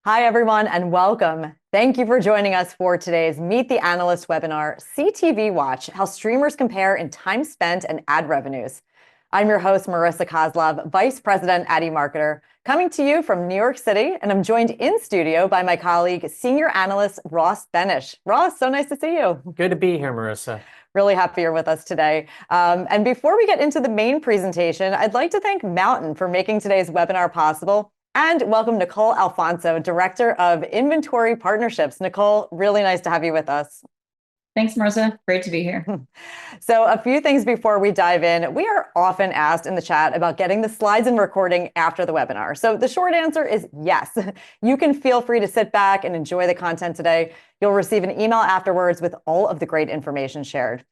Hi, everyone, and welcome. Thank you for joining us for today's Meet the Analyst webinar, CTV Watch, How Streamers Compare in Time Spent and Ad Revenues. I'm your host, Marissa Kozlov, Vice President at eMarketer, coming to you from New York City, and I'm joined in studio by my colleague, Senior Analyst Ross Benish. Ross, so nice to see you. Good to be here, Marissa. Really happy you're with us today. And before we get into the main presentation, I'd like to thank Mountain for making today's webinar possible. And welcome Nicole Alfonso, Director of Inventory Partnerships. Nicole, really nice to have you with us. Thanks, Marissa. Great to be here. So a few things before we dive in. We are often asked in the chat about getting the slides and recording after the webinar. So the short answer is yes. You can feel free to sit back and enjoy the content today. You'll receive an email afterwards with all of the great information shared.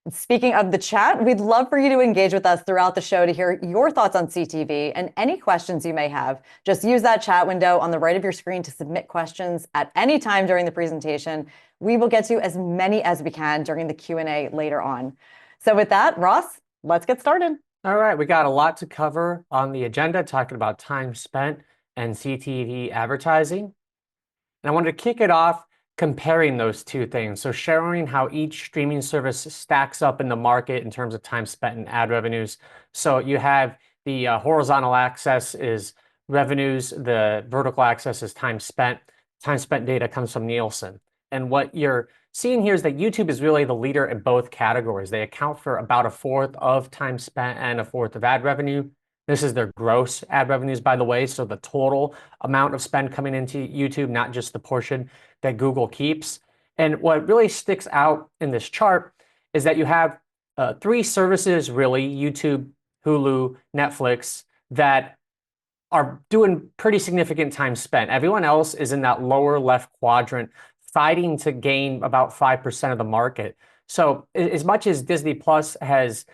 Speaking of the chat, we'd love for you to engage with us throughout the show to hear your thoughts on CTV and any questions you may have. Just use that chat window on the right of your screen to submit questions at any time during the presentation. We will get to as many as we can during the Q&A later on. So with that, Ross, let's get started. All right, we got a lot to cover on the agenda, talking about time spent and CTV advertising. And I wanted to kick it off comparing those two things. So showing how each streaming service stacks up in the market in terms of time spent and ad revenues. So you have the horizontal axis is revenues, the vertical axis is time spent. Time spent data comes from Nielsen. And what you're seeing here is that YouTube is really the leader in both categories. They account for about a fourth of time spent and a fourth of ad revenue. This is their gross ad revenues, by the way, so the total amount of spend coming into YouTube, not just the portion that Google keeps. And what really sticks out in this chart is that you have three services, really, YouTube, Hulu, Netflix, that are doing pretty significant time spent. Everyone else is in that lower left quadrant, fighting to gain about 5% of the market. So as much as Disney Plus has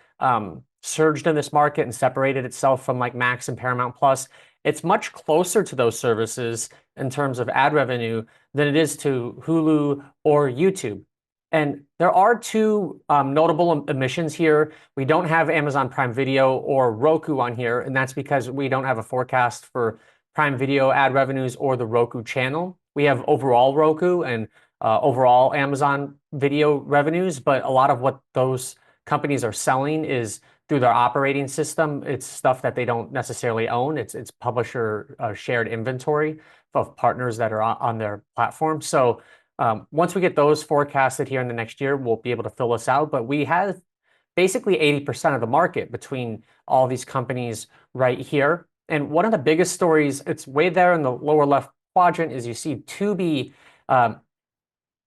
surged in this market and separated itself from like Max and Paramount Plus, it's much closer to those services in terms of ad revenue than it is to Hulu or YouTube. And there are two notable omissions here. We don't have Amazon Prime Video or Roku on here, and that's because we don't have a forecast for Prime Video ad revenues or the Roku channel. We have overall Roku and overall Amazon Video revenues, but a lot of what those companies are selling is through their operating system. It's stuff that they don't necessarily own. It's publisher shared inventory of partners that are on their platform. So once we get those forecasted here in the next year, we'll be able to fill this out. But we have basically 80% of the market between all these companies right here. And one of the biggest stories, it's way there in the lower left quadrant, is you see Tubi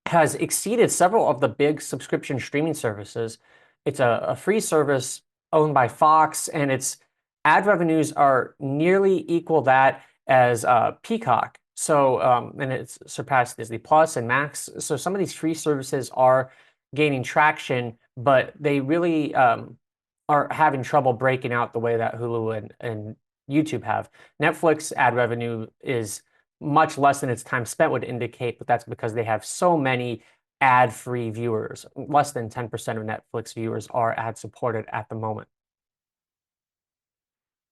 has exceeded several of the big subscription streaming services. It's a free service owned by Fox, and its ad revenues are nearly equal that as Peacock. So, and it's surpassed Disney Plus and Max. So some of these free services are gaining traction, but they really are having trouble breaking out the way that Hulu and YouTube have. Netflix ad revenue is much less than its time spent would indicate, but that's because they have so many ad-free viewers. Less than 10% of Netflix viewers are ad-supported at the moment.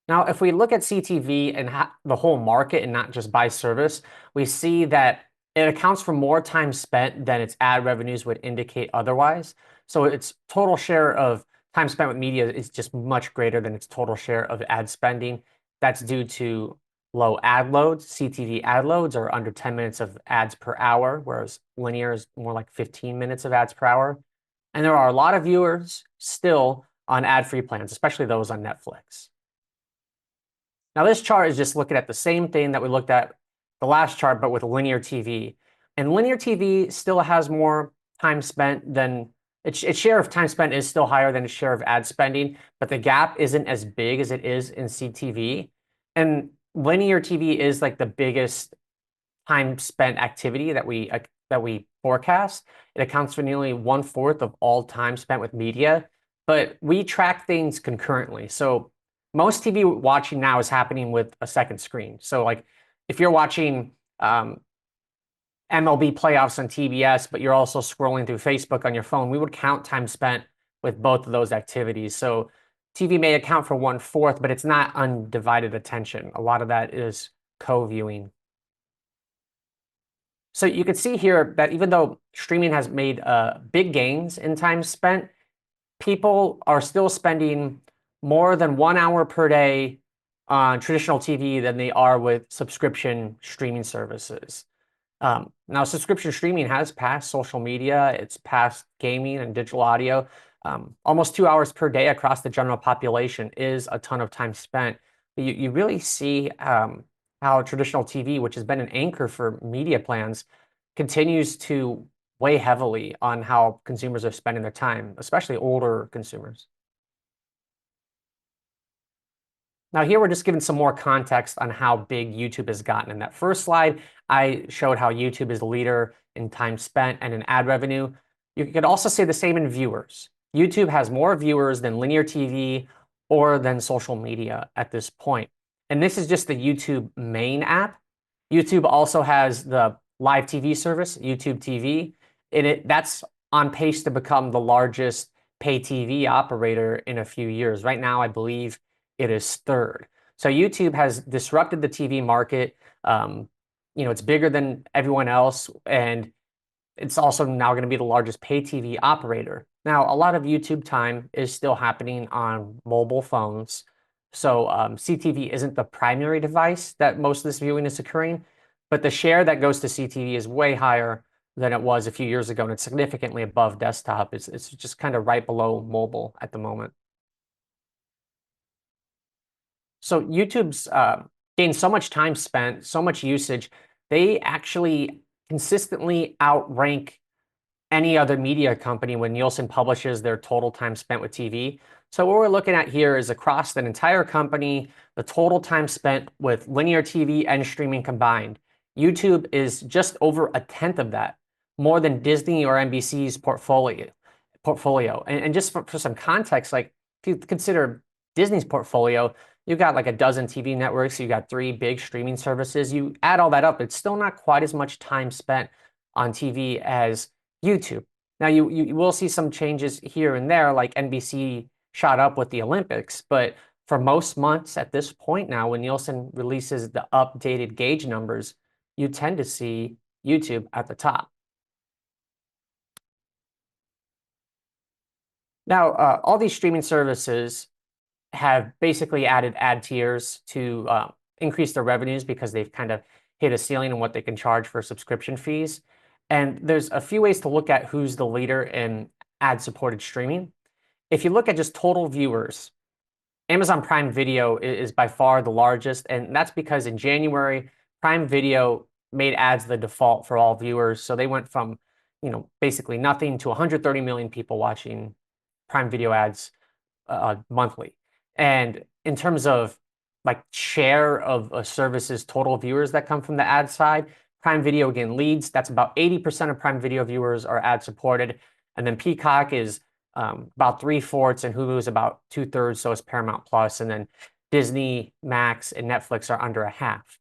Now, if we look at CTV and the whole market and not just by service, we see that it accounts for more time spent than its ad revenues would indicate otherwise. So its total share of time spent with media is just much greater than its total share of ad spending. That's due to low ad loads. CTV ad loads are under 10 minutes of ads per hour, whereas linear is more like 15 minutes of ads per hour. And there are a lot of viewers still on ad-free plans, especially those on Netflix. Now, this chart is just looking at the same thing that we looked at the last chart, but with linear TV. And linear TV still has more time spent than its share of time spent is still higher than its share of ad spending, but the gap isn't as big as it is in CTV. And linear TV is like the biggest time spent activity that we forecast. It accounts for nearly 1/4 of all time spent with media, but we track things concurrently. So most TV watching now is happening with a second screen. So like if you're watching MLB playoffs on TBS, but you're also scrolling through Facebook on your phone, we would count time spent with both of those activities. So TV may account for 1/4, but it's not undivided attention. A lot of that is co-viewing. So you can see here that even though streaming has made big gains in time spent, people are still spending more than 1 hour per day on traditional TV than they are with subscription streaming services. Now, subscription streaming has passed social media, it's passed gaming and digital audio. Almost 2 hours per day across the general population is a ton of time spent. You really see how traditional TV, which has been an anchor for media plans, continues to weigh heavily on how consumers are spending their time, especially older consumers. Now here we're just giving some more context on how big YouTube has gotten. In that first slide, I showed how YouTube is the leader in time spent and in ad revenue. You could also say the same in viewers. YouTube has more viewers than linear TV or than social media at this point. And this is just the YouTube main app. YouTube also has the live TV service, YouTube TV, and that's on pace to become the largest pay TV operator in a few years. Right now, I believe it is third. So YouTube has disrupted the TV market. It's bigger than everyone else, and it's also now going to be the largest pay TV operator. Now, a lot of YouTube time is still happening on mobile phones. So CTV isn't the primary device that most of this viewing is occurring, but the share that goes to CTV is way higher than it was a few years ago, and it's significantly above desktop. It's just kind of right below mobile at the moment. So YouTube's gained so much time spent, so much usage, they actually consistently outrank any other media company when Nielsen publishes their total time spent with TV. So what we're looking at here is across an entire company, the total time spent with linear TV and streaming combined. YouTube is just over a tenth of that, more than Disney or NBC's portfolio. And just for some context, like if you consider Disney's portfolio, you've got like a dozen TV networks, you've got 3 big streaming services. You add all that up, it's still not quite as much time spent on TV as YouTube. Now, you will see some changes here and there, like NBC shot up with the Olympics, but for most months at this point now, when Nielsen releases the updated gauge numbers, you tend to see YouTube at the top. Now, all these streaming services have basically added ad tiers to increase their revenues because they've kind of hit a ceiling on what they can charge for subscription fees. And there's a few ways to look at who's the leader in ad-supported streaming. If you look at just total viewers, Amazon Prime Video is by far the largest, and that's because in January, Prime Video made ads the default for all viewers. So they went from, basically nothing to 130 million people watching Prime Video ads monthly. And in terms of like share of a service's total viewers that come from the ad side, Prime Video again leads. That's about 80% of Prime Video viewers are ad supported. And then Peacock is about 3/4, and Hulu is about 2/3, so is Paramount Plus. And then Disney, Max, and Netflix are under a half.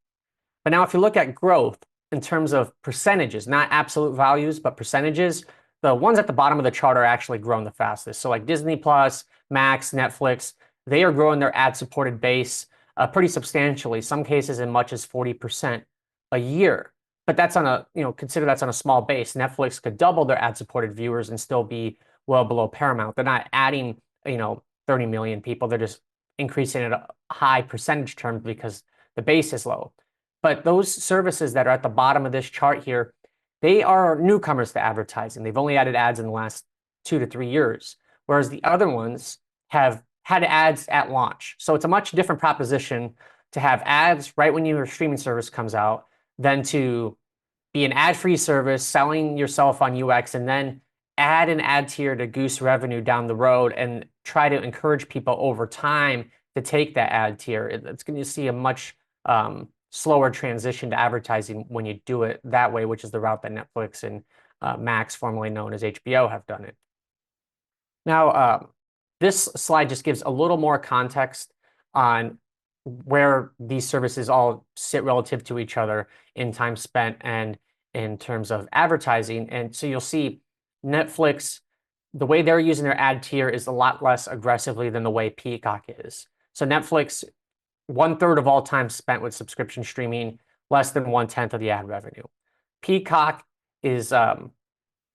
But now if you look at growth in terms of percentages, not absolute values, but percentages, the ones at the bottom of the chart are actually growing the fastest. So like Disney Plus, Max, Netflix, they are growing their ad-supported base pretty substantially, some cases as much as 40% a year. But that's on a, consider that's on a small base. Netflix could double their ad-supported viewers and still be well below Paramount. They're not adding, 30 million people. They're just increasing it at a high percentage terms because the base is low. But those services that are at the bottom of this chart here, they are newcomers to advertising. They've only added ads in the last 2 to 3 years, whereas the other ones have had ads at launch. So it's a much different proposition to have ads right when your streaming service comes out than to be an ad-free service, selling yourself on UX, and then add an ad tier to goose revenue down the road and try to encourage people over time to take that ad tier. It's going to see a much slower transition to advertising when you do it that way, which is the route that Netflix and Max, formerly known as HBO, have done it. Now, this slide just gives a little more context on where these services all sit relative to each other in time spent and in terms of advertising. And so you'll see Netflix, the way they're using their ad tier is a lot less aggressively than the way Peacock is. So Netflix, 1/3 of all time spent with subscription streaming, less than 1/10 of the ad revenue. Peacock is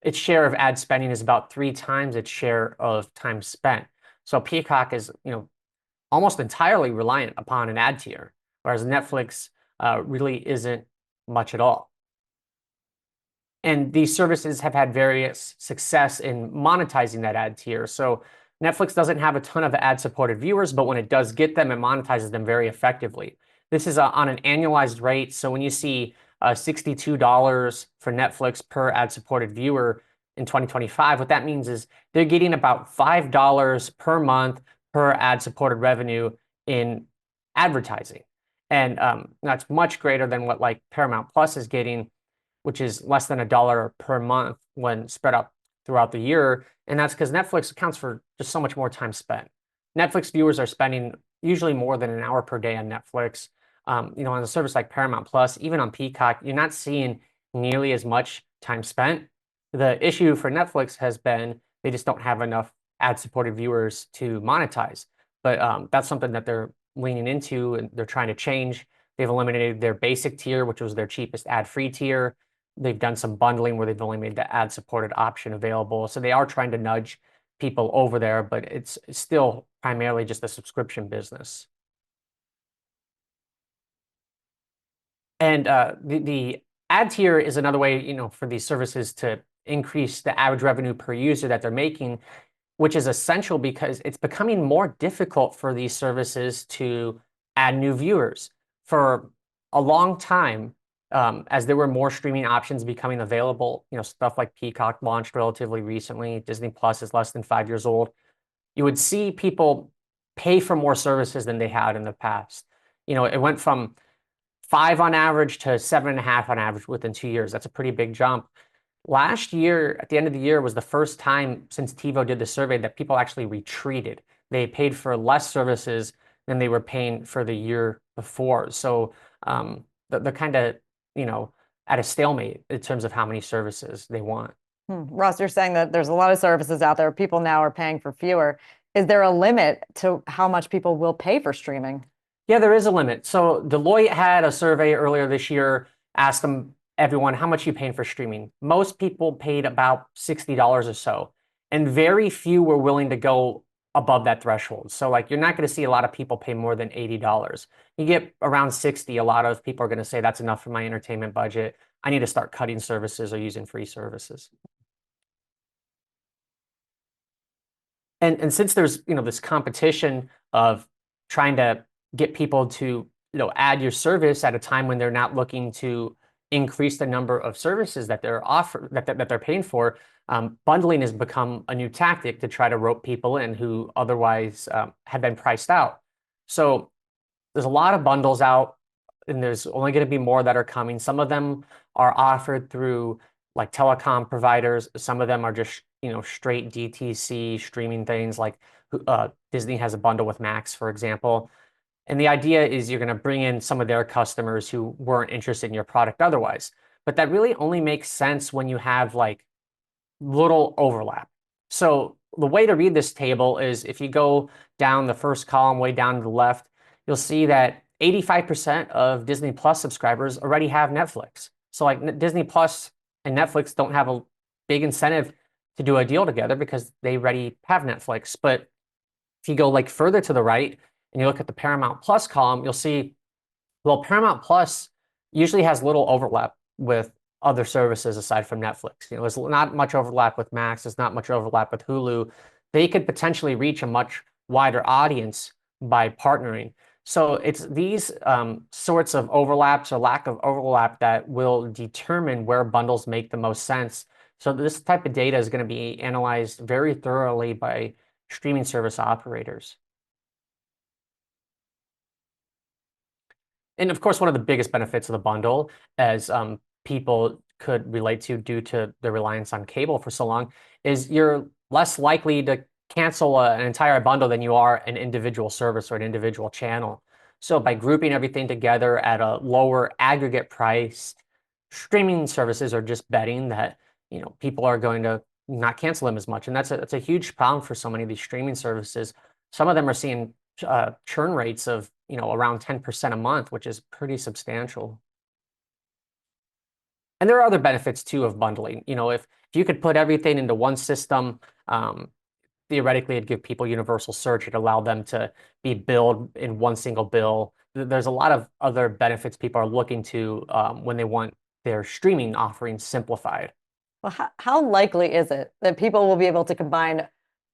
its share of ad spending is about 3 times its share of time spent. So Peacock is, almost entirely reliant upon an ad tier, whereas Netflix really isn't much at all. And these services have had various success in monetizing that ad tier. So Netflix doesn't have a ton of ad-supported viewers, but when it does get them, it monetizes them very effectively. This is on an annualized rate. So when you see $62 for Netflix per ad-supported viewer in 2025, what that means is they're getting about $5 per month per ad-supported revenue in advertising. And that's much greater than what like Paramount Plus is getting, which is less than $1 per month when spread out throughout the year. And that's because Netflix accounts for just so much more time spent. Netflix viewers are spending usually more than an hour per day on Netflix. On a service like Paramount Plus, even on Peacock, you're not seeing nearly as much time spent. The issue for Netflix has been they just don't have enough ad-supported viewers to monetize. But that's something that they're leaning into and they're trying to change. They've eliminated their basic tier, which was their cheapest ad-free tier. They've done some bundling where they've only made the ad-supported option available. So they are trying to nudge people over there, but it's still primarily just a subscription business. And the ad tier is another way, for these services to increase the average revenue per user that they're making, which is essential because it's becoming more difficult for these services to add new viewers. For a long time, as there were more streaming options becoming available, stuff like Peacock launched relatively recently, Disney Plus is less than 5 years old, you would see people pay for more services than they had in the past. It went from 5 on average to 7.5 on average within 2 years. That's a pretty big jump. Last year, at the end of the year, was the first time since TiVo did the survey that people actually retreated. They paid for less services than they were paying for the year before. So they're kind of, at a stalemate in terms of how many services they want. Ross, you're saying that there's a lot of services out there. People now are paying for fewer. Is there a limit to how much people will pay for streaming? Yeah, there is a limit. So Deloitte had a survey earlier this year, asked everyone, how much are you paying for streaming? Most people paid about $60 or so, and very few were willing to go above that threshold. So like you're not going to see a lot of people pay more than $80. You get around 60, a lot of people are going to say that's enough for my entertainment budget. I need to start cutting services or using free services. And since there's, this competition of trying to get people to, add your service at a time when they're not looking to increase the number of services that they're that they're paying for, bundling has become a new tactic to try to rope people in who otherwise have been priced out. So there's a lot of bundles out, and there's only going to be more that are coming. Some of them are offered through like telecom providers. Some of them are just, straight DTC streaming things like Disney has a bundle with Max, for example. And the idea is you're going to bring in some of their customers who weren't interested in your product otherwise. But that really only makes sense when you have like little overlap. So the way to read this table is if you go down the first column, way down to the left, you'll see that 85% of Disney Plus subscribers already have Netflix. So like Disney Plus and Netflix don't have a big incentive to do a deal together because they already have Netflix. But if you go like further to the right and you look at the Paramount Plus column, you'll see, well, Paramount Plus usually has little overlap with other services aside from Netflix. There's not much overlap with Max. There's not much overlap with Hulu. They could potentially reach a much wider audience by partnering. So it's these sorts of overlaps or lack of overlap that will determine where bundles make the most sense. So this type of data is going to be analyzed very thoroughly by streaming service operators. And of course, one of the biggest benefits of the bundle, as people could relate to due to the reliance on cable for so long, is you're less likely to cancel an entire bundle than you are an individual service or an individual channel. So by grouping everything together at a lower aggregate price, streaming services are just betting that people are going to not cancel them as much, and that's a huge problem for so many of these streaming services. Some of them are seeing churn rates of around 10% a month, which is pretty substantial. And there are other benefits too of bundling. If you could put everything into one system, theoretically it'd give people universal search. It'd allow them to be billed in one single bill. There's a lot of other benefits people are looking to when they want their streaming offerings simplified. Well, how likely is it that people will be able to combine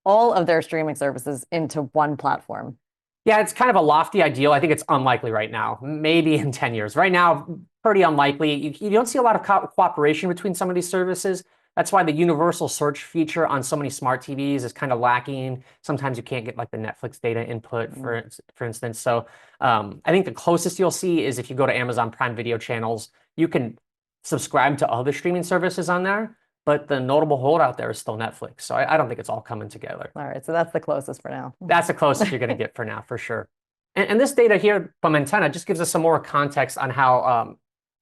all of their streaming services into one platform? Yeah, it's kind of a lofty ideal. I think it's unlikely right now, maybe in 10 years. Right now, pretty unlikely. You don't see a lot of cooperation between some of these services. That's why the universal search feature on so many smart TVs is kind of lacking. Sometimes you can't get like the Netflix data input, for instance. So I think the closest you'll see is if you go to Amazon Prime Video channels, you can subscribe to other streaming services on there, but the notable holdout there is still Netflix. So I don't think it's all coming together. All right, so that's the closest for now. That's the closest you're going to get for now, for sure. And this data here from Antenna just gives us some more context on how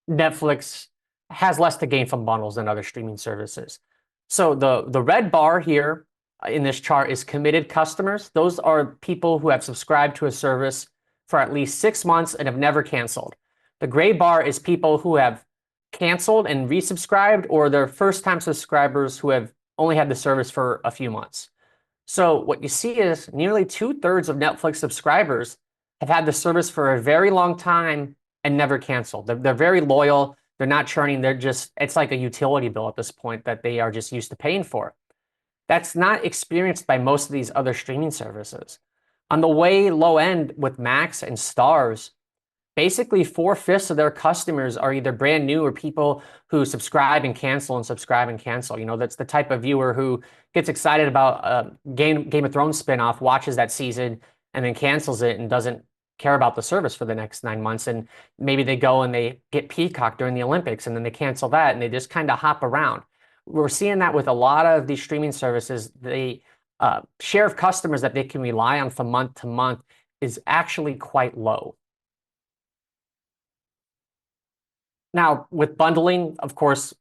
Netflix has less to gain from bundles than other streaming services. So the red bar here in this chart is committed customers. Those are people who have subscribed to a service for at least 6 months and have never canceled. The gray bar is people who have canceled and resubscribed, or they're first-time subscribers who have only had the service for a few months. So what you see is nearly 2/3 of Netflix subscribers have had the service for a very long time and never canceled. They're very loyal. They're not churning. It's like a utility bill at this point that they are just used to paying for. That's not experienced by most of these other streaming services. On the way low end with Max and Stars, basically 4/5 of their customers are either brand new or people who subscribe and cancel and subscribe and cancel. That's the type of viewer who gets excited about Game of Thrones spinoff, watches that season, and then cancels it and doesn't care about the service for the next 9 months. And maybe they go and they get Peacock during the Olympics and then they cancel that and they just kind of hop around. We're seeing that with a lot of these streaming services. The share of customers that they can rely on from month to month is actually quite low. Now, with bundling, of course,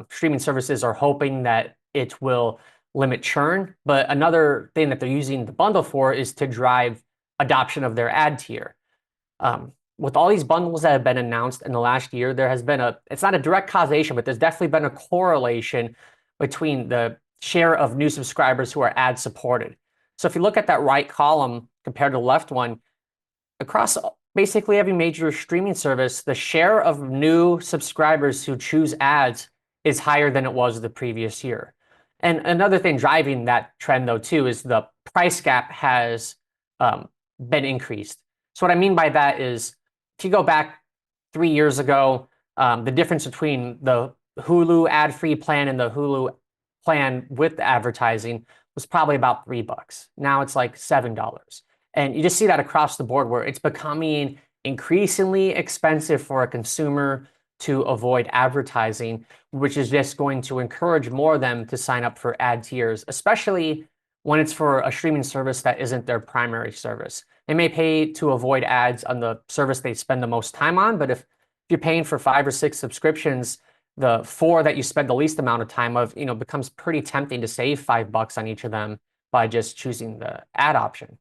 streaming services are hoping that it will limit churn. But another thing that they're using the bundle for is to drive adoption of their ad tier. With all these bundles that have been announced in the last year, there has been it's not a direct causation, but there's definitely been a correlation between the share of new subscribers who are ad supported. So if you look at that right column compared to the left one, across basically every major streaming service, the share of new subscribers who choose ads is higher than it was the previous year. And another thing driving that trend, though, too, is the price gap has been increased. So what I mean by that is, if you go back 3 years ago, the difference between the Hulu ad-free plan and the Hulu plan with advertising was probably about $3. Now it's like $7. And you just see that across the board where it's becoming increasingly expensive for a consumer to avoid advertising, which is just going to encourage more of them to sign up for ad tiers, especially when it's for a streaming service that isn't their primary service. They may pay to avoid ads on the service they spend the most time on, but if you're paying for 5 or 6 subscriptions, the 4 that you spend the least amount of time of, becomes pretty tempting to save $5 on each of them by just choosing the ad option.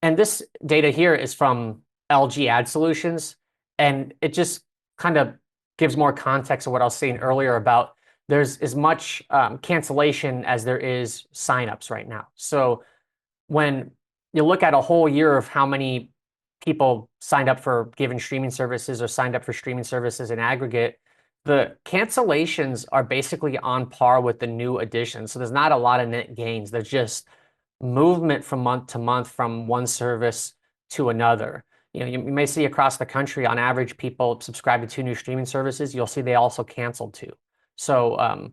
And this data here is from LG Ad Solutions, and it just kind of gives more context of what I was saying earlier about there's as much cancellation as there is signups right now. So when you look at a whole year of how many people signed up for given streaming services or signed up for streaming services in aggregate, the cancellations are basically on par with the new additions. So there's not a lot of net gains. There's just movement from month to month from one service to another. You may see across the country, on average, people subscribe to 2 new streaming services. You'll see they also canceled 2. So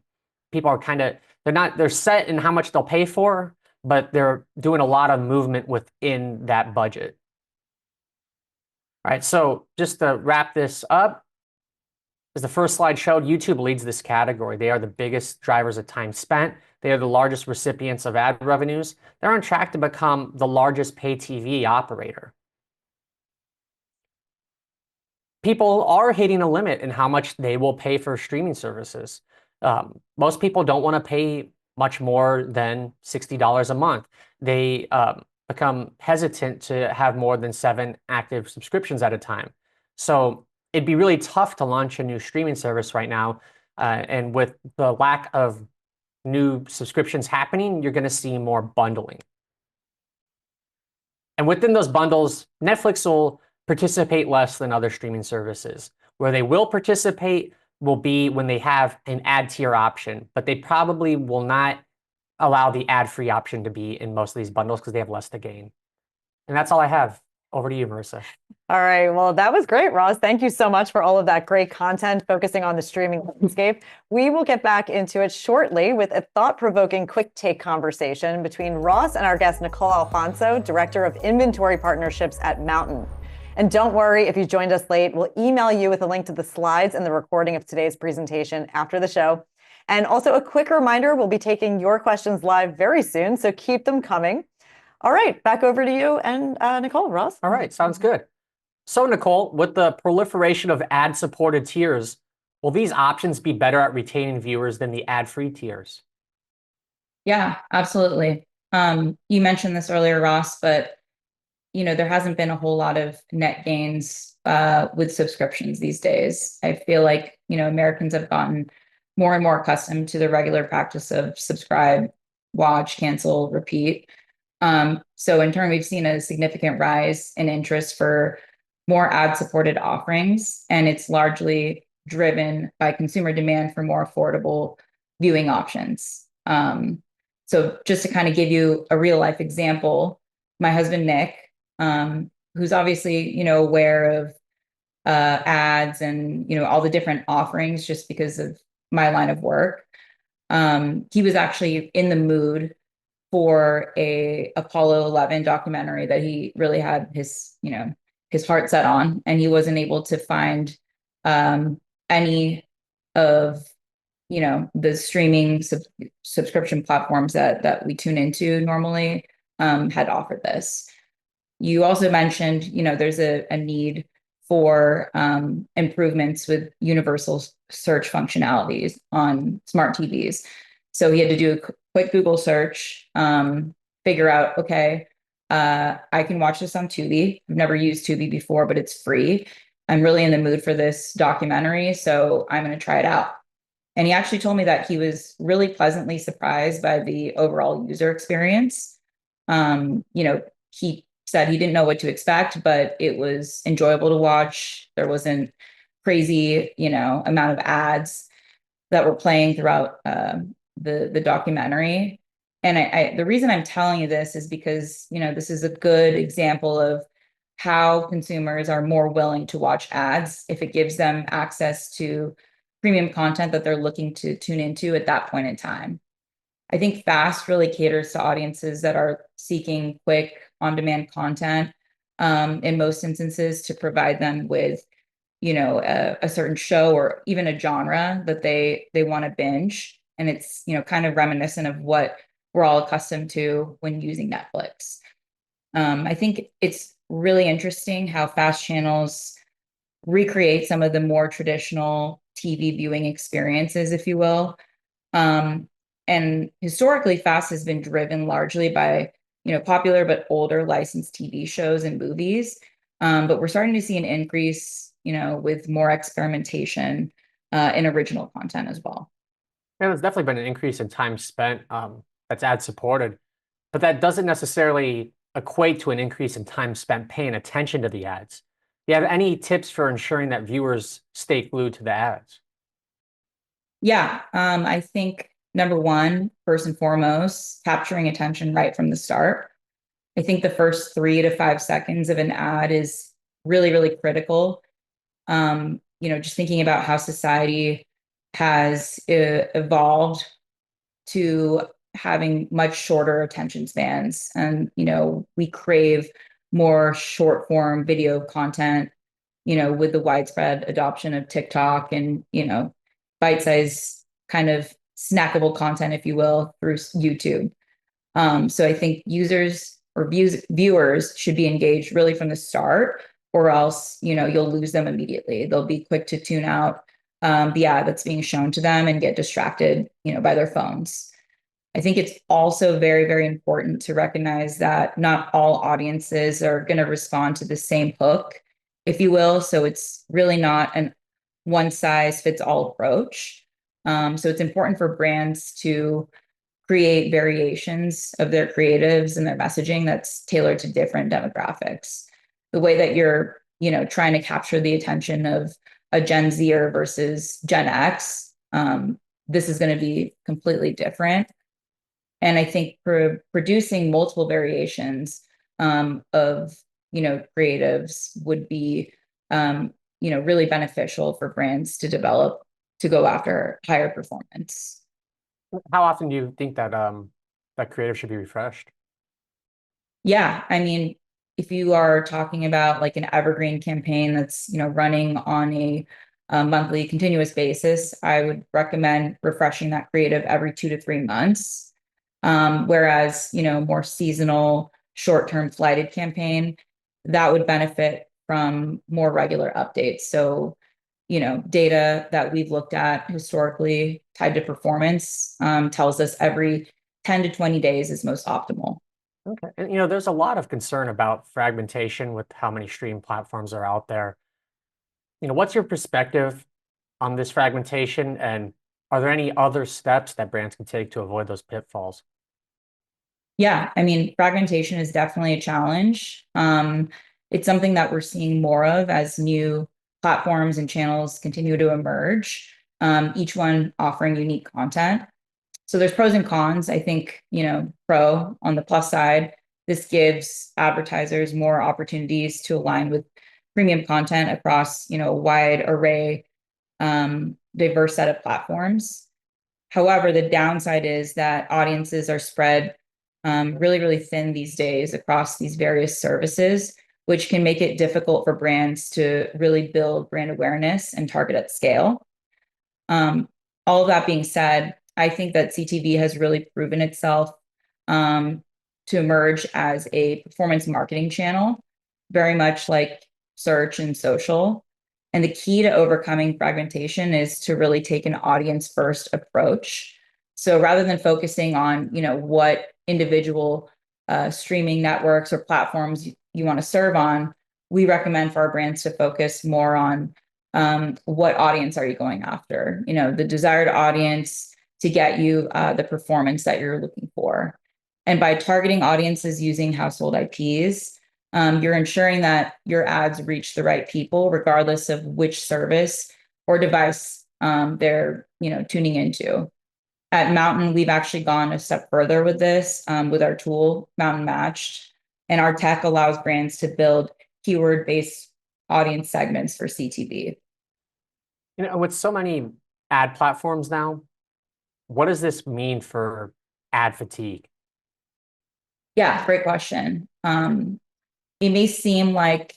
people are they're set in how much they'll pay for, but they're doing a lot of movement within that budget. All right, so just to wrap this up, as the first slide showed, YouTube leads this category. They are the biggest drivers of time spent. They are the largest recipients of ad revenues. They're on track to become the largest pay TV operator. People are hitting a limit in how much they will pay for streaming services. Most people don't want to pay much more than $60 a month. They become hesitant to have more than 7 active subscriptions at a time. So it'd be really tough to launch a new streaming service right now. And with the lack of new subscriptions happening, you're going to see more bundling. And within those bundles, Netflix will participate less than other streaming services. Where they will participate will be when they have an ad tier option, but they probably will not allow the ad-free option to be in most of these bundles because they have less to gain. And that's all I have. Over to you, Marissa. All right. Well, that was great, Ross. Thank you so much for all of that great content focusing on the streaming landscape. We will get back into it shortly with a thought-provoking quick take conversation between Ross and our guest, Nicole Alfonso, Director of Inventory Partnerships at Mountain. And don't worry, if you joined us late, we'll email you with a link to the slides and the recording of today's presentation after the show. And also a quick reminder, we'll be taking your questions live very soon, so keep them coming. All right, back over to you and Nicole, Ross. All right, sounds good. So Nicole, with the proliferation of ad-supported tiers, will these options be better at retaining viewers than the ad-free tiers? Yeah, absolutely. You mentioned this earlier, Ross, but there hasn't been a whole lot of net gains with subscriptions these days. I feel like, Americans have gotten more and more accustomed to the regular practice of subscribe, watch, cancel, repeat. So in turn, we've seen a significant rise in interest for more ad-supported offerings, and it's largely driven by consumer demand for more affordable viewing options. So just to kind of give you a real-life example, my husband, Nick, who's obviously, aware of ads and, all the different offerings just because of my line of work, he was actually in the mood for a Apollo 11 documentary that he really had his heart set on, and he wasn't able to find any of the streaming subscription platforms that we tune into normally had offered this. You also mentioned there's a need for improvements with universal search functionalities on smart TVs. So he had to do a quick Google search, figure out, okay, I can watch this on Tubi. I've never used Tubi before, but it's free. I'm really in the mood for this documentary, so I'm going to try it out. And he actually told me that he was really pleasantly surprised by the overall user experience. He said he didn't know what to expect, but it was enjoyable to watch. There wasn't crazy, amount of ads that were playing throughout the documentary. And the reason I'm telling you this is because, this is a good example of how consumers are more willing to watch ads if it gives them access to premium content that they're looking to tune into at that point in time. I think FAST really caters to audiences that are seeking quick, on-demand content, in most instances, to provide them with, a certain show or even a genre that they want to binge. And it's, kind of reminiscent of what we're all accustomed to when using Netflix. I think it's really interesting how FAST channels recreate some of the more traditional TV viewing experiences, if you will. And historically, FAST has been driven largely by, popular but older licensed TV shows and movies. But we're starting to see an increase, with more experimentation in original content as well. Yeah, there's definitely been an increase in time spent that's ad supported, but that doesn't necessarily equate to an increase in time spent paying attention to the ads. Do you have any tips for ensuring that viewers stay glued to the ads? Yeah, I think number one, first and foremost, capturing attention right from the start. I think the first 3 to 5 seconds of an ad is really, really critical. Just thinking about how society has evolved to having much shorter attention spans. And, we crave more short form video content, with the widespread adoption of TikTok and, bite-sized kind of snackable content, if you will, through YouTube. So I think users or viewers should be engaged really from the start, or else, you'll lose them immediately. They'll be quick to tune out the ad that's being shown to them and get distracted, by their phones. I think it's also very, very important to recognize that not all audiences are going to respond to the same hook if you will. So it's really not an one size fits all approach. So it's important for brands to create variations of their creatives and their messaging that's tailored to different demographics. The way that you're, trying to capture the attention of a Gen Zer versus Gen X, this is going to be completely different. And I think for producing multiple variations of, creatives would be, really beneficial for brands to develop to go after higher performance. How often do you think that that creative should be refreshed? Yeah, I mean, if you are talking about like an evergreen campaign that's, running on a monthly continuous basis, I would recommend refreshing that creative every 2 to 3 months. Whereas, more seasonal, short-term flighted campaign, that would benefit from more regular updates. So, data that we've looked at historically tied to performance tells us every 10 to 20 days is most optimal. Okay. And there's a lot of concern about fragmentation with how many stream platforms are out there. What's your perspective on this fragmentation, and are there any other steps that brands can take to avoid those pitfalls? Yeah, I mean, fragmentation is definitely a challenge. It's something that we're seeing more of as new platforms and channels continue to emerge, each one offering unique content. So there's pros and cons. I think, pro on the plus side, this gives advertisers more opportunities to align with premium content across, a wide array, diverse set of platforms. However, the downside is that audiences are spread really, really thin these days across these various services, which can make it difficult for brands to really build brand awareness and target at scale. All of that being said, I think that CTV has really proven itself to emerge as a performance marketing channel, very much like search and social. And the key to overcoming fragmentation is to really take an audience first approach. So rather than focusing on, what individual streaming networks or platforms you want to serve on, we recommend for our brands to focus more on what audience are you going after? The desired audience to get you the performance that you're looking for. And by targeting audiences using household IPs, you're ensuring that your ads reach the right people, regardless of which service or device they're tuning into. At Mountain, we've actually gone a step further with this with our tool, Mountain Matched, and our tech allows brands to build keyword-based audience segments for CTV. With so many ad platforms now, what does this mean for ad fatigue? Yeah, great question. It may seem like,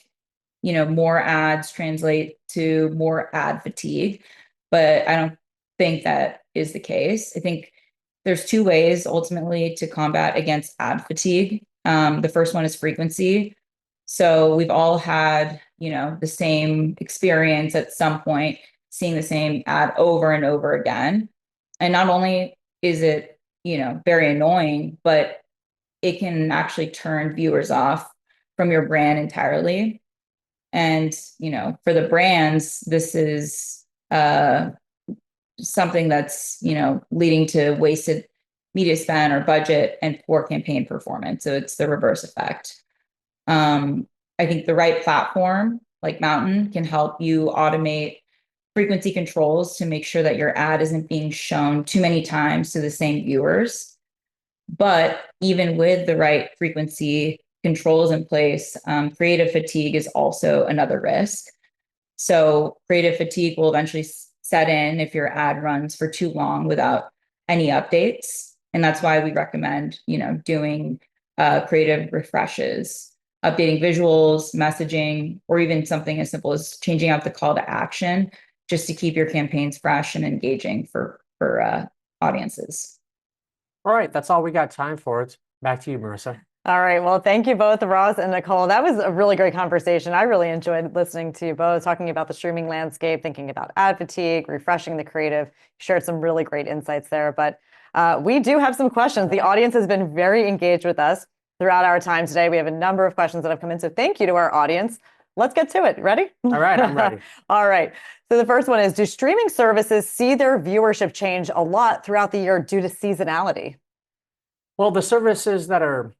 more ads translate to more ad fatigue, but I don't think that is the case. I think there's two ways ultimately to combat against ad fatigue. The first one is frequency. So we've all had, the same experience at some point, seeing the same ad over and over again. And not only is it, very annoying, but it can actually turn viewers off from your brand entirely. And, for the brands, this is something that's, leading to wasted media spend or budget and poor campaign performance. So it's the reverse effect. I think the right platform like Mountain can help you automate frequency controls to make sure that your ad isn't being shown too many times to the same viewers. But even with the right frequency controls in place, creative fatigue is also another risk. So creative fatigue will eventually set in if your ad runs for too long without any updates. And that's why we recommend, doing creative refreshes, updating visuals, messaging, or even something as simple as changing out the call to action just to keep your campaigns fresh and engaging for audiences. All right, that's all we got time for. It's back to you, Marissa. All right. Well, thank you both, Ross and Nicole. That was a really great conversation. I really enjoyed listening to you both, talking about the streaming landscape, thinking about ad fatigue, refreshing the creative. Shared some really great insights there. But we do have some questions. The audience has been very engaged with us throughout our time today. We have a number of questions that have come in. So thank you to our audience. let's get to it. Ready? All right, I'm ready. All right. So the first one is, do streaming services see their viewership change a lot throughout the year due to seasonality? Well, the services that are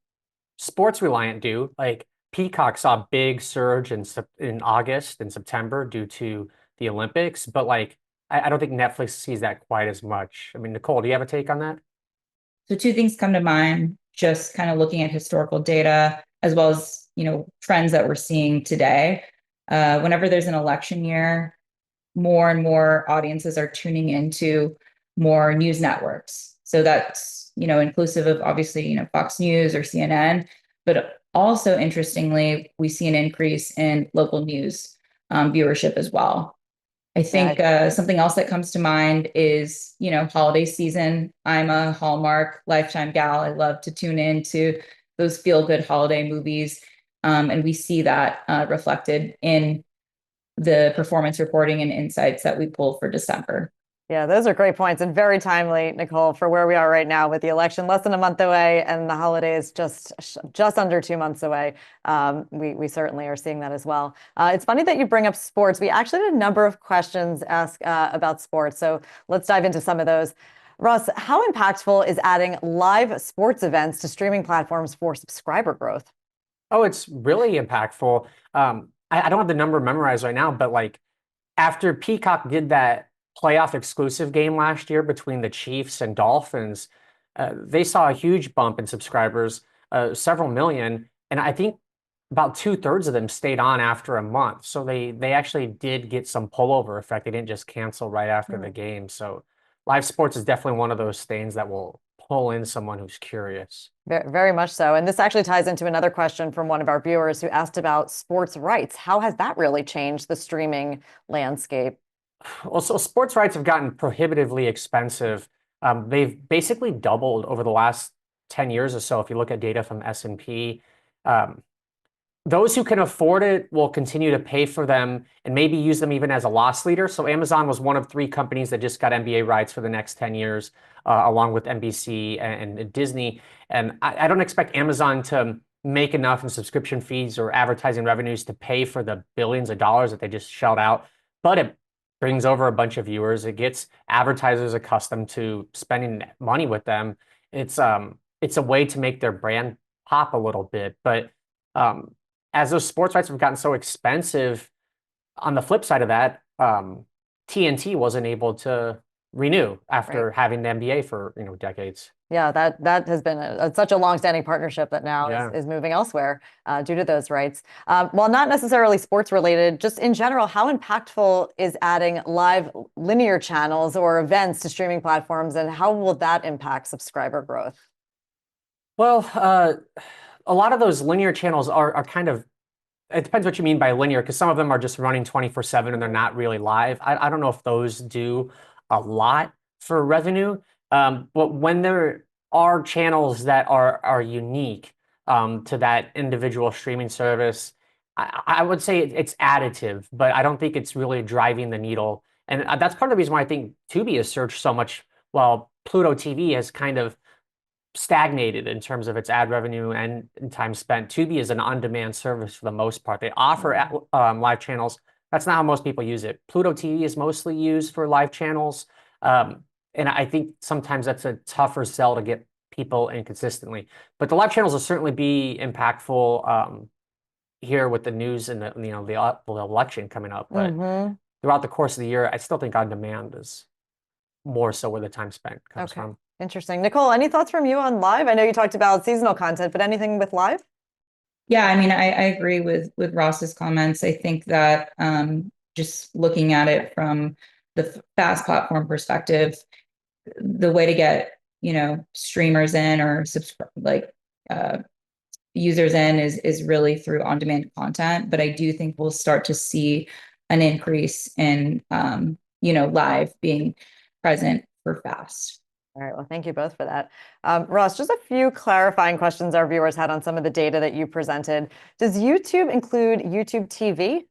sports reliant do, like Peacock saw a big surge in August and September due to the Olympics, but like I don't think Netflix sees that quite as much. I mean, Nicole, do you have a take on that? So two things come to mind, just kind of looking at historical data as well as, trends that we're seeing today. Whenever there's an election year, more and more audiences are tuning into more news networks. So that's, inclusive of obviously, Fox News or CNN, but also interestingly, we see an increase in local news viewership as well. I think something else that comes to mind is, holiday season. I'm a Hallmark Lifetime gal. I love to tune into those feel-good holiday movies. And we see that reflected in the performance reporting and insights that we pull for December. Yeah, those are great points and very timely, Nicole, for where we are right now with the election less than a month away and the holidays just under 2 months away. We certainly are seeing that as well. It's funny that you bring up sports. We actually had a number of questions asked about sports, so let's dive into some of those. Ross, how impactful is adding live sports events to streaming platforms for subscriber growth? Oh, it's really impactful. I don't have the number memorized right now, but like after Peacock did that playoff exclusive game last year between the Chiefs and Dolphins, they saw a huge bump in subscribers, several million, and I think about 2/3 of them stayed on after a month. So they actually did get some pullover effect. They didn't just cancel right after the game. So live sports is definitely one of those things that will pull in someone who's curious. Very, very much so. And this actually ties into another question from one of our viewers who asked about sports rights. How has that really changed the streaming landscape? Well, so sports rights have gotten prohibitively expensive. They've basically doubled over the last 10 years or so. If you look at data from S&P, those who can afford it will continue to pay for them and maybe use them even as a loss leader. So Amazon was one of 3 companies that just got NBA rights for the next 10 years, along with NBC and Disney. And I don't expect Amazon to make enough in subscription fees or advertising revenues to pay for the billions of dollars that they just shelled out. But it brings over a bunch of viewers. It gets advertisers accustomed to spending money with them. It's a way to make their brand pop a little bit. But as those sports rights have gotten so expensive, on the flip side of that, TNT wasn't able to renew after having the NBA for decades. Yeah, that has been such a long-standing partnership that now is moving elsewhere due to those rights. While not necessarily sports related, just in general, how impactful is adding live linear channels or events to streaming platforms, and how will that impact subscriber growth? Well, a lot of those linear channels are kind of, it depends what you mean by linear, because some of them are just running 24/7 and they're not really live. I don't know if those do a lot for revenue. But when there are channels that are unique to that individual streaming service, I would say it's additive, but I don't think it's really driving the needle. And that's part of the reason why I think Tubi has surged so much, while Pluto TV has kind of stagnated in terms of its ad revenue and time spent. Tubi is an on-demand service for the most part. They offer live channels. That's not how most people use it. Pluto TV is mostly used for live channels. And I think sometimes that's a tougher sell to get people in consistently. But the live channels will certainly be impactful here with the news and the election coming up. But throughout the course of the year, I still think on demand is more so where the time spent comes from. Interesting. Nicole, any thoughts from you on live? I know you talked about seasonal content, but anything with live? Yeah, I mean, I agree with Ross's comments. I think that just looking at it from the FAST platform perspective, the way to get streamers in or users in is really through on-demand content. But I do think we'll start to see an increase in live being present for FAST. All right. Well, thank you both for that. Ross, just a few clarifying questions our viewers had on some of the data that you presented. Does YouTube include YouTube TV?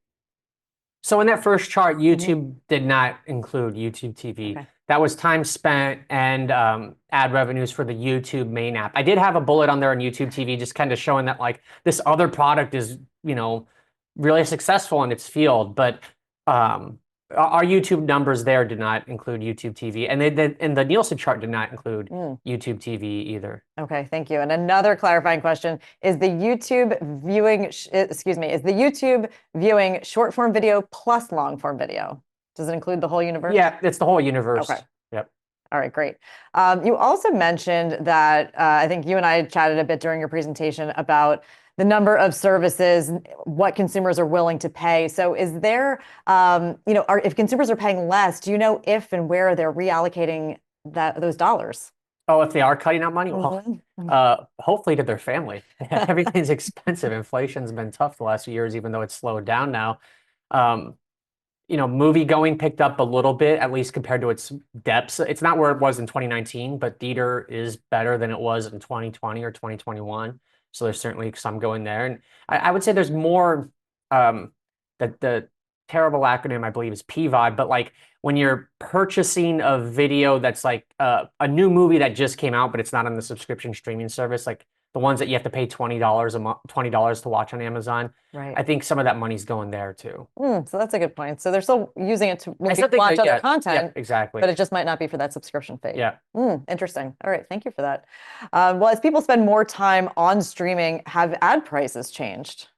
So in that first chart, YouTube did not include YouTube TV. Okay. That was time spent and ad revenues for the YouTube main app. I did have a bullet on there on YouTube TV, just kind of showing that like this other product is, really successful in its field, but our YouTube numbers there did not include YouTube TV, and the Nielsen chart did not include YouTube TV either. Okay, thank you. And another clarifying question: is the YouTube viewing short form video plus long form video? Does it include the whole universe? Yeah, it's the whole universe. Okay. Yep. All right, great. You also mentioned that I think you and I chatted a bit during your presentation about the number of services, what consumers are willing to pay. So is there, if consumers are paying less, do you know if and where they're reallocating those dollars? Oh, if they are cutting out money, well, hopefully to their family. Everything's expensive. Inflation's been tough the last few years, even though it's slowed down now. Movie going picked up a little bit, at least compared to its depths. It's not where it was in 2019, but theater is better than it was in 2020 or 2021. So there's certainly some going there. And I would say there's more, the terrible acronym, I believe, is PVOD, but like when you're purchasing a video that's like a new movie that just came out, but it's not on the subscription streaming service, like the ones that you have to pay $20 a month, $20 to watch on Amazon. Right. I think some of that money's going there too. So that's a good point. So they're still using it to maybe still watch think other content, exactly. but it just might not be for that subscription fee. Yeah. Interesting. All right, thank you for that. Well, as people spend more time on streaming, have ad prices changed?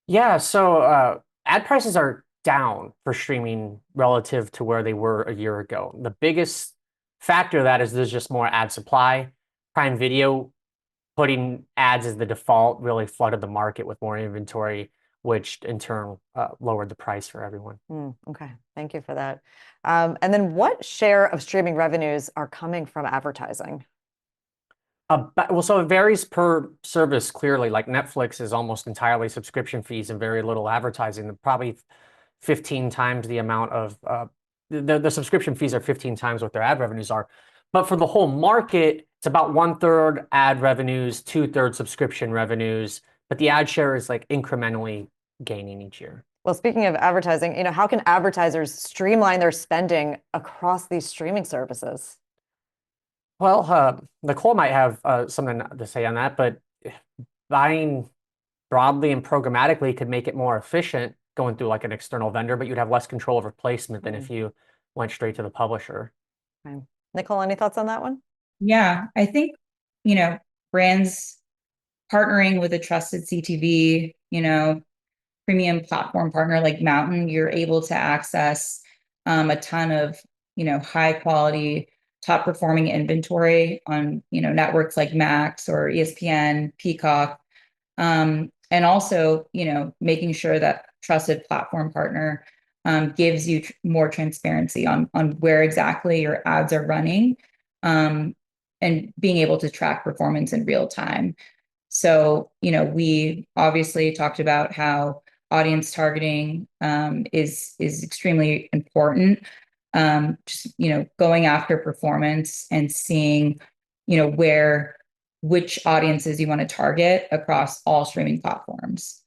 Yeah, so ad prices are down for streaming relative to where they were a year ago. The biggest factor of that is there's just more ad supply. Prime Video putting ads as the default really flooded the market with more inventory, which in turn lowered the price for everyone. Okay, thank you for that. And then what share of streaming revenues are coming from advertising? So it varies per service, clearly. Like Netflix is almost entirely subscription fees and very little advertising. Probably 15 times the amount of the subscription fees are 15 times what their ad revenues are. But for the whole market, it's about 1/3 ad revenues, 2/3 subscription revenues. But the ad share is like incrementally gaining each year. Well, speaking of advertising, how can advertisers streamline their spending across these streaming services? Well, Nicole might have something to say on that, but buying broadly and programmatically could make it more efficient going through like an external vendor, but you'd have less control over placement than if you went straight to the publisher. Okay. Nicole, any thoughts on that one? Yeah, I think, brands partnering with a trusted CTV, premium platform partner like Mountain, you're able to access a ton of, high quality, top performing inventory on, networks like Max or ESPN, Peacock. And also, making sure that trusted platform partner gives you more transparency on where exactly your ads are running, and being able to track performance in real time. So, we obviously talked about how audience targeting is extremely important. Just, going after performance and seeing, which audiences you want to target across all streaming platforms.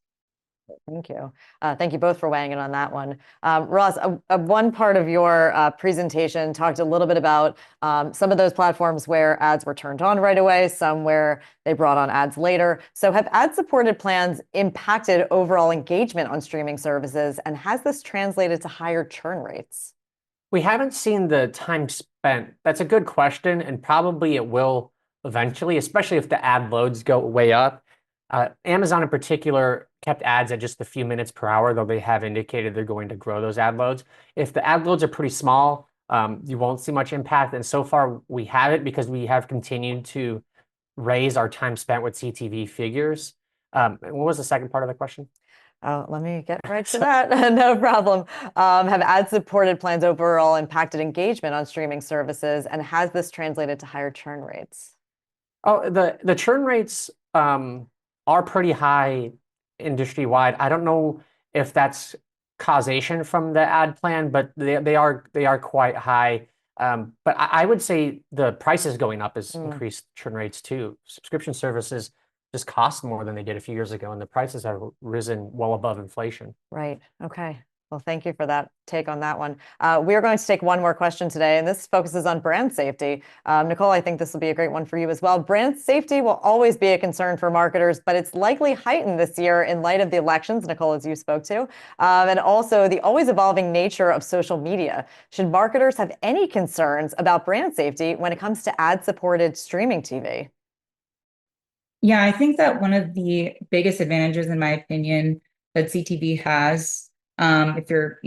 Thank you. Thank you both for weighing in on that one. Ross, one part of your presentation talked a little bit about some of those platforms where ads were turned on right away, some where they brought on ads later. So have ad-supported plans impacted overall engagement on streaming services, and has this translated to higher churn rates? We haven't seen the time spent. That's a good question, and probably it will eventually, especially if the ad loads go way up. Amazon in particular kept ads at just a few minutes per hour, though they have indicated they're going to grow those ad loads. If the ad loads are pretty small, you won't see much impact. And so far we have it because we have continued to raise our time spent with CTV figures. What was the second part of the question? Oh, let me get right to that. No problem. Have ad-supported plans overall impacted engagement on streaming services, and has this translated to higher churn rates? Oh, the churn rates are pretty high industry-wide. I don't know if that's causation from the ad plan, but they are quite high. But I would say the prices going up has increased churn rates too. Subscription services just cost more than they did a few years ago, and the prices have risen well above inflation. Right. Okay. Well, thank you for that take on that one. We are going to take one more question today, and this focuses on brand safety. Nicole, I think this will be a great one for you as well. Brand safety will always be a concern for marketers, but it's likely heightened this year in light of the elections, Nicole, as you spoke to, and also the always evolving nature of social media. Should marketers have any concerns about brand safety when it comes to ad-supported streaming TV? Yeah, I think that one of the biggest advantages, in my opinion, that CTV has, if you're,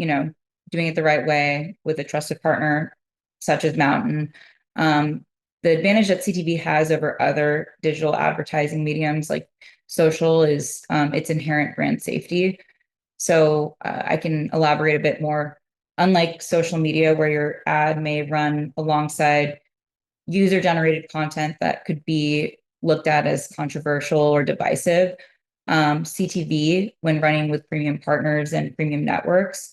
doing it the right way with a trusted partner such as Mountain, the advantage that CTV has over other digital advertising mediums like social is its inherent brand safety. So I can elaborate a bit more. Unlike social media, where your ad may run alongside user-generated content that could be looked at as controversial or divisive, CTV, when running with premium partners and premium networks,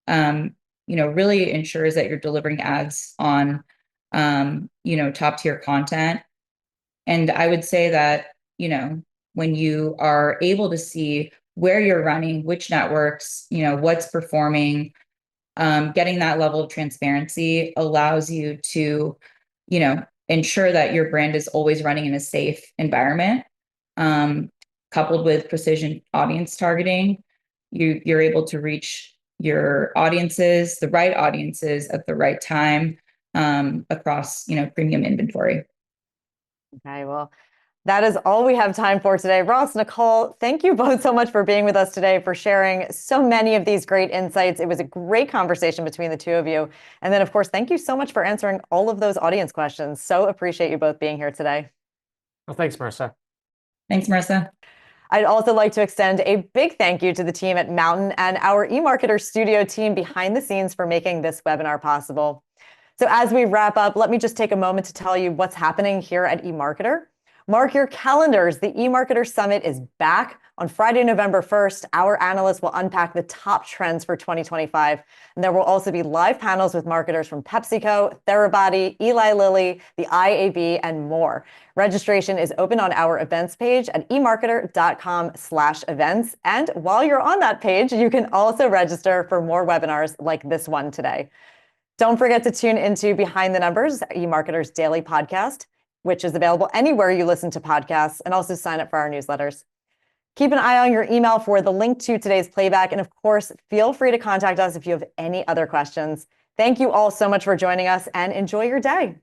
really ensures that you're delivering ads on, top tier content. And I would say that, when you are able to see where you're running, which networks, what's performing, getting that level of transparency allows you to, ensure that your brand is always running in a safe environment. Coupled with precision audience targeting, you're able to reach your audiences, the right audiences at the right time, across, premium inventory. Okay, well, that is all we have time for today. Ross, Nicole, thank you both so much for being with us today, for sharing so many of these great insights. It was a great conversation between the two of you. And then, of course, thank you so much for answering all of those audience questions. So appreciate you both being here today. Well, thanks, Marissa. Thanks, Marissa. I'd also like to extend a big thank you to the team at Mountain and our eMarketer Studio team behind the scenes for making this webinar possible. So as we wrap up, let me just take a moment to tell you what's happening here at eMarketer. Mark your calendars. The eMarketer Summit is back on Friday, November 1st. Our analysts will unpack the top trends for 2025. And there will also be live panels with marketers from PepsiCo, Therabody, Eli Lilly, the IAB, and more. Registration is open on our events page at emarketer.com/events. And while you're on that page, you can also register for more webinars like this one today. Don't forget to tune into Behind the Numbers, eMarketer's daily podcast, which is available anywhere you listen to podcasts, and also sign up for our newsletters. Keep an eye on your email for the link to today's playback. And of course, feel free to contact us if you have any other questions. Thank you all so much for joining us, and enjoy your day.